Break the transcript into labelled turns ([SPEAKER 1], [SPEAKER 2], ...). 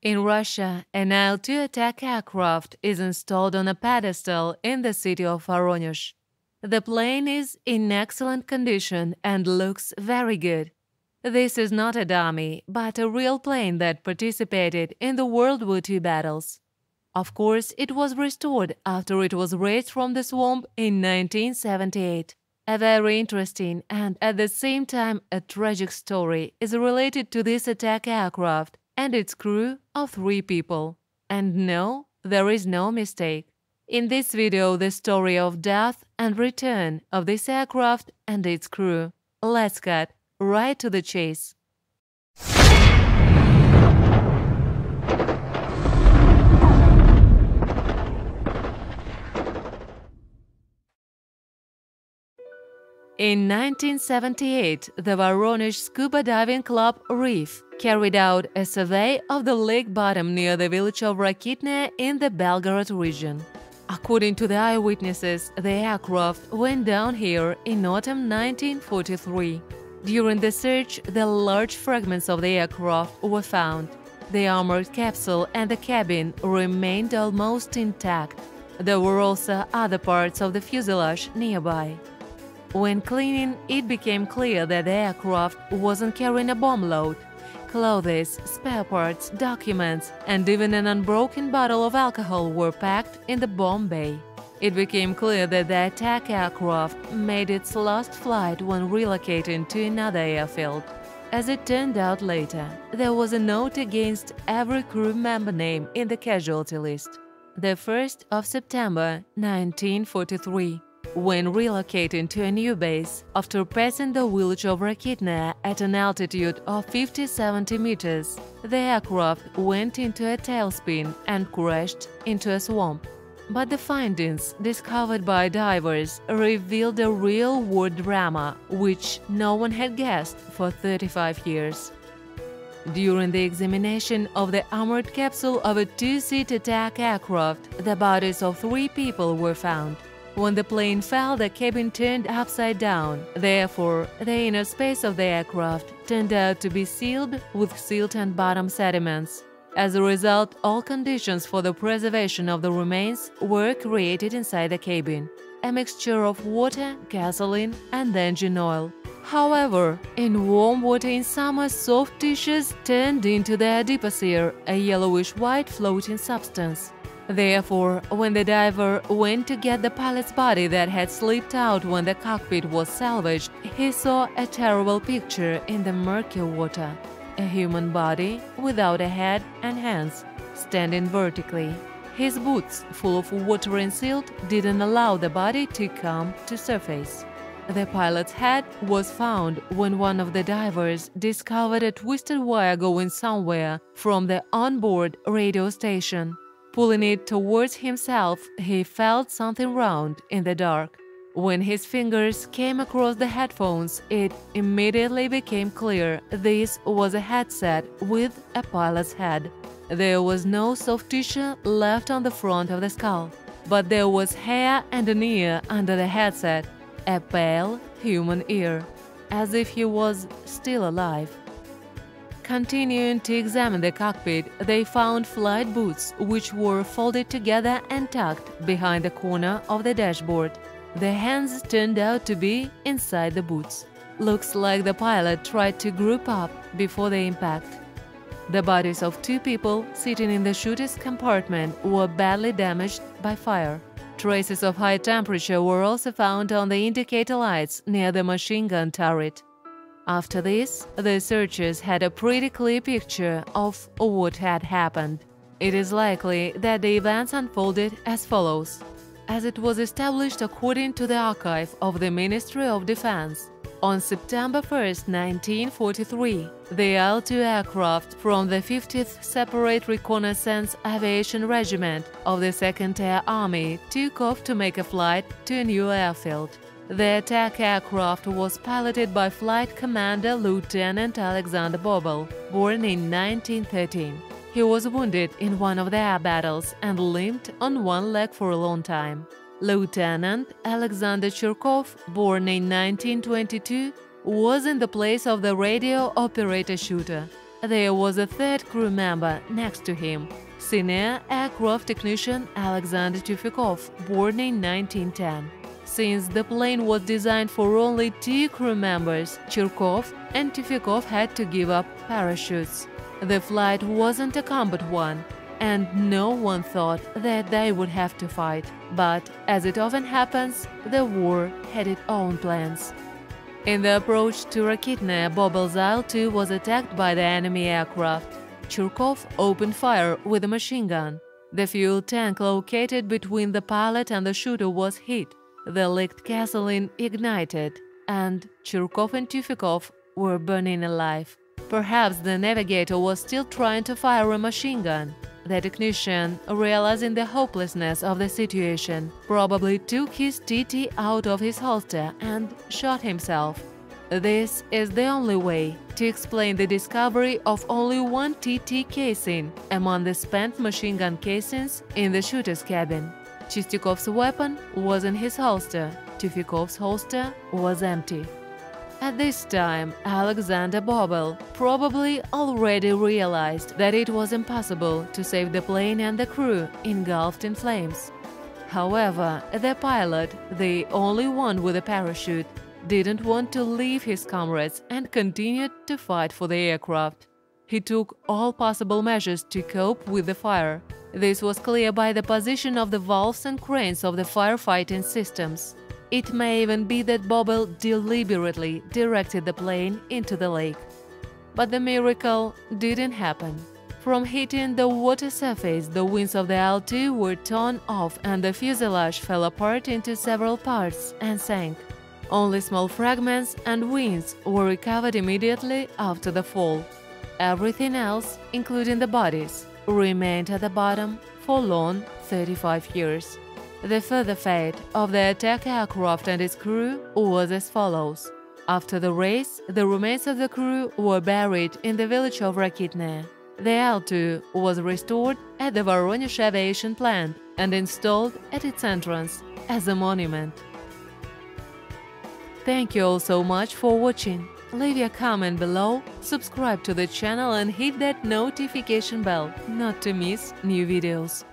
[SPEAKER 1] In Russia, an IL-2 attack aircraft is installed on a pedestal in the city of Voronezh. The plane is in excellent condition and looks very good. This is not a dummy, but a real plane that participated in the World War II battles. Of course, it was restored after it was raised from the swamp in 1978. A very interesting and at the same time a tragic story is related to this attack aircraft and its crew of 3 people. And no, there is no mistake. In this video, the story of death and return of this aircraft and its crew. Let's cut right to the chase. In 1978, the Voronezh scuba diving club Reef carried out a survey of the lake bottom near the village of WWII in the Belgorod region. According to the eyewitnesses, the aircraft went down here in autumn 1943. During the search, the large fragments of the aircraft were found. The armored capsule and the cabin remained almost intact. There were also other parts of the fuselage nearby. When cleaning, it became clear that the aircraft wasn't carrying a bomb load. Clothes, spare parts, documents, and even an unbroken bottle of alcohol were packed in the bomb bay. It became clear that the attack aircraft made its last flight when relocating to another airfield. As it turned out later, there was a note against every crew member name in the casualty list. The 1st of September 1943. When relocating to a new base, after passing the village of WWII at an altitude of 50–70 meters, the aircraft went into a tailspin and crashed into a swamp. But the findings discovered by divers revealed a real-war drama which no one had guessed for 35 years. During the examination of the armored capsule of a 2-seat attack aircraft, the bodies of 3 people were found. When the plane fell, the cabin turned upside down. Therefore, the inner space of the aircraft turned out to be sealed with silt and bottom sediments. As a result, all conditions for the preservation of the remains were created inside the cabin. A mixture of water, gasoline, and engine oil. However, in warm water in summer, soft tissues turned into the adipocere, a yellowish-white floating substance. Therefore, when the diver went to get the pilot's body that had slipped out when the cockpit was salvaged, he saw a terrible picture in the murky water. A human body without a head and hands, standing vertically. His boots, full of water and silt, didn't allow the body to come to surface. The pilot's head was found when one of the divers discovered a twisted wire going somewhere from the onboard radio station. Pulling it towards himself, he felt something round in the dark. When his fingers came across the headphones, it immediately became clear this was a headset with a pilot's head. There was no soft tissue left on the front of the skull, but there was hair and an ear under the headset, a pale human ear, as if he was still alive. Continuing to examine the cockpit, they found flight boots which were folded together and tucked behind the corner of the dashboard. The hands turned out to be inside the boots. Looks like the pilot tried to group up before the impact. The bodies of 2 people sitting in the shooter's compartment were badly damaged by fire. Traces of high temperature were also found on the indicator lights near the machine gun turret. After this, the searchers had a pretty clear picture of what had happened. It is likely that the events unfolded as follows. As it was established according to the archive of the Ministry of Defense, on September 1, 1943, the IL-2 aircraft from the 50th Separate Reconnaissance Aviation Regiment of the 2nd Air Army took off to make a flight to a new airfield. The attack aircraft was piloted by Flight Commander Lieutenant Alexander Bobel, born in 1913. He was wounded in one of the air battles and limped on one leg for a long time. Lieutenant Alexander Churkov, born in 1922, was in the place of the radio operator shooter. there was a third crew member next to him, senior aircraft technician Alexander Tufekov, born in 1910. Since the plane was designed for only 2 crew members, Chirkov and Tufekov had to give up parachutes. The flight wasn't a combat one, and no one thought that they would have to fight. But, as it often happens, the war had its own plans. In the approach to Rakitne, Bobel's IL-2 was attacked by the enemy aircraft. Chirkov opened fire with a machine gun. The fuel tank located between the pilot and the shooter was hit. The leaked gasoline ignited, and Chirkov and Tufekov were burning alive. Perhaps the navigator was still trying to fire a machine gun. The technician, realizing the hopelessness of the situation, probably took his TT out of his holster and shot himself. This is the only way to explain the discovery of only one TT casing among the spent machine gun casings in the shooter's cabin. Chistyukov's weapon was in his holster, Tufekov's holster was empty. At this time, Alexander Bobel probably already realized that it was impossible to save the plane and the crew engulfed in flames. However, the pilot, the only one with a parachute, didn't want to leave his comrades and continued to fight for the aircraft. He took all possible measures to cope with the fire. This was clear by the position of the valves and cranes of the firefighting systems. It may even be that Bobel deliberately directed the plane into the lake. But the miracle didn't happen. From hitting the water surface, the wings of the IL-2 were torn off and the fuselage fell apart into several parts and sank. Only small fragments and wings were recovered immediately after the fall. Everything else, including the bodies, remained at the bottom for long 35 years. The further fate of the attack aircraft and its crew was as follows. After the race, the remains of the crew were buried in the village of Rakitne. The IL-2 was restored at the Voronezh aviation plant and installed at its entrance as a monument. Thank you all so much for watching. Leave your comment below, subscribe to the channel and hit that notification bell not to miss new videos.